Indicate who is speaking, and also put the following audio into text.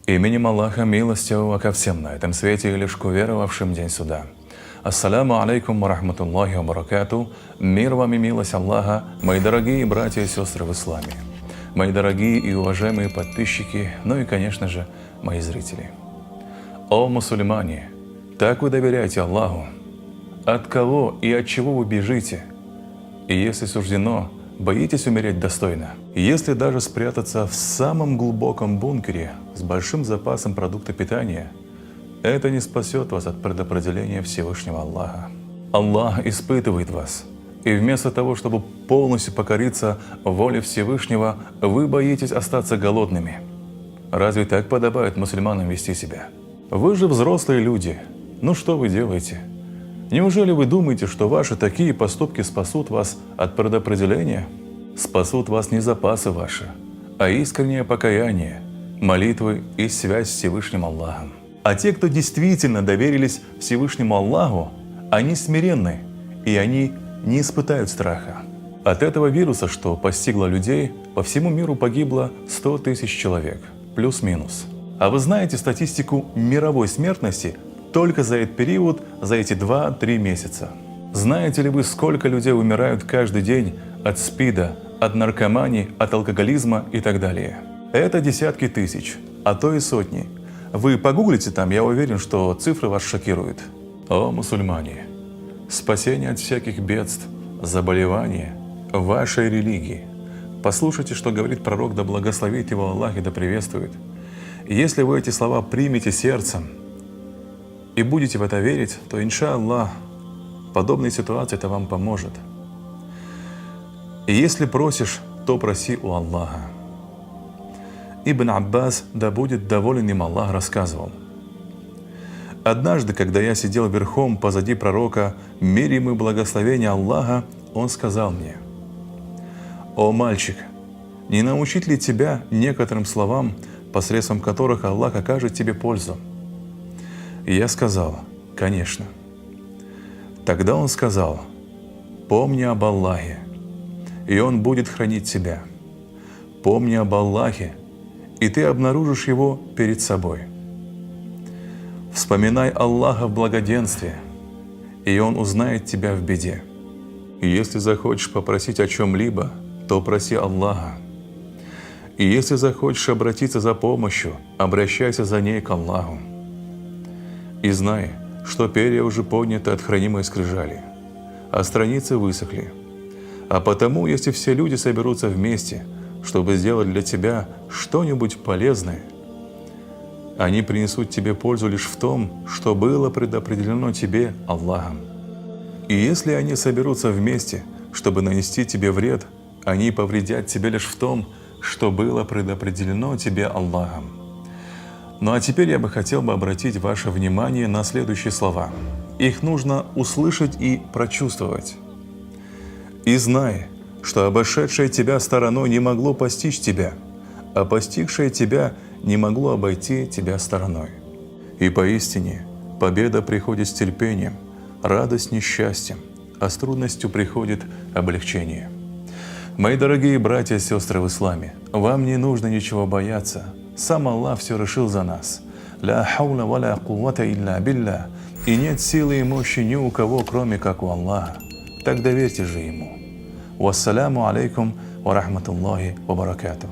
Speaker 1: Именем Аллаха Милостивого ко всем на этом свете и лишь к уверовавшим день суда. Ассаляму алейкум ва рахматуллахи ва баракату. Мир вам и милость Аллаха, мои дорогие братья и сестры в исламе, мои дорогие и уважаемые подписчики, ну и, конечно же, мои зрители. О мусульмане, так вы доверяете Аллаху? От кого и от чего вы бежите? И если суждено, боитесь умереть достойно? Если даже спрятаться в самом глубоком бункере с большим запасом продукта питания, это не спасет вас от предопределения Всевышнего Аллаха. Аллах испытывает вас, и вместо того, чтобы полностью покориться воле Всевышнего, вы боитесь остаться голодными. Разве так подобает мусульманам вести себя? Вы же взрослые люди, ну что вы делаете? Неужели вы думаете, что ваши такие поступки спасут вас от предопределения? Спасут вас не запасы ваши, а искреннее покаяние, молитвы и связь с Всевышним Аллахом. А те, кто действительно доверились Всевышнему Аллаху, они смиренны, и они не испытают страха. От этого вируса, что постигло людей, по всему миру погибло 100 тысяч человек, плюс-минус. А вы знаете статистику мировой смертности только за этот период, за эти 2-3 месяца? Знаете ли вы, сколько людей умирают каждый день от СПИДа, от наркомании, от алкоголизма и так далее? Это десятки тысяч, а то и сотни. Вы погуглите там, я уверен, что цифры вас шокируют. О мусульмане, спасение от всяких бедств, заболеваний вашей религии. Послушайте, что говорит пророк, да благословит его Аллах и да приветствует. Если вы эти слова примете сердцем и будете в это верить, то, иншаллах, подобная ситуация это вам поможет. И если просишь, то проси у Аллаха. Ибн Аббас, да будет доволен им Аллах, рассказывал: однажды, когда я сидел верхом позади пророка, мир ему и благословение Аллаха, он сказал мне: «О мальчик, не научить ли тебя некоторым словам, посредством которых Аллах окажет тебе пользу?» И я сказал: «Конечно». Тогда он сказал: «Помни об Аллахе, и Он будет хранить тебя. Помни об Аллахе, и ты обнаружишь Его перед собой. Вспоминай Аллаха в благоденствии, и Он узнает тебя в беде. И если захочешь попросить о чем-либо, то проси Аллаха. И если захочешь обратиться за помощью, обращайся за ней к Аллаху. И знай, что перья уже подняты от хранимой скрижали, а страницы высохли. А потому, если все люди соберутся вместе, чтобы сделать для тебя что-нибудь полезное, они принесут тебе пользу лишь в том, что было предопределено тебе Аллахом. И если они соберутся вместе, чтобы нанести тебе вред, они повредят тебе лишь в том, что было предопределено тебе Аллахом. Ну а теперь я бы хотел обратить ваше внимание на следующие слова. Их нужно услышать и прочувствовать. «И знай, что обошедшее тебя стороной не могло постичь тебя, а постигшее тебя не могло обойти тебя стороной. И поистине победа приходит с терпением, радость несчастьем, а с трудностью приходит облегчение». Мои дорогие братья и сестры в исламе, вам не нужно ничего бояться. Сам Аллах все решил за нас. «Ля хауля ва ля куввата илля билля». И нет силы и мощи ни у кого, кроме как у Аллаха. Так доверьте же Ему. Вассаляму алейкум ва рахматуллахи ва баракатух.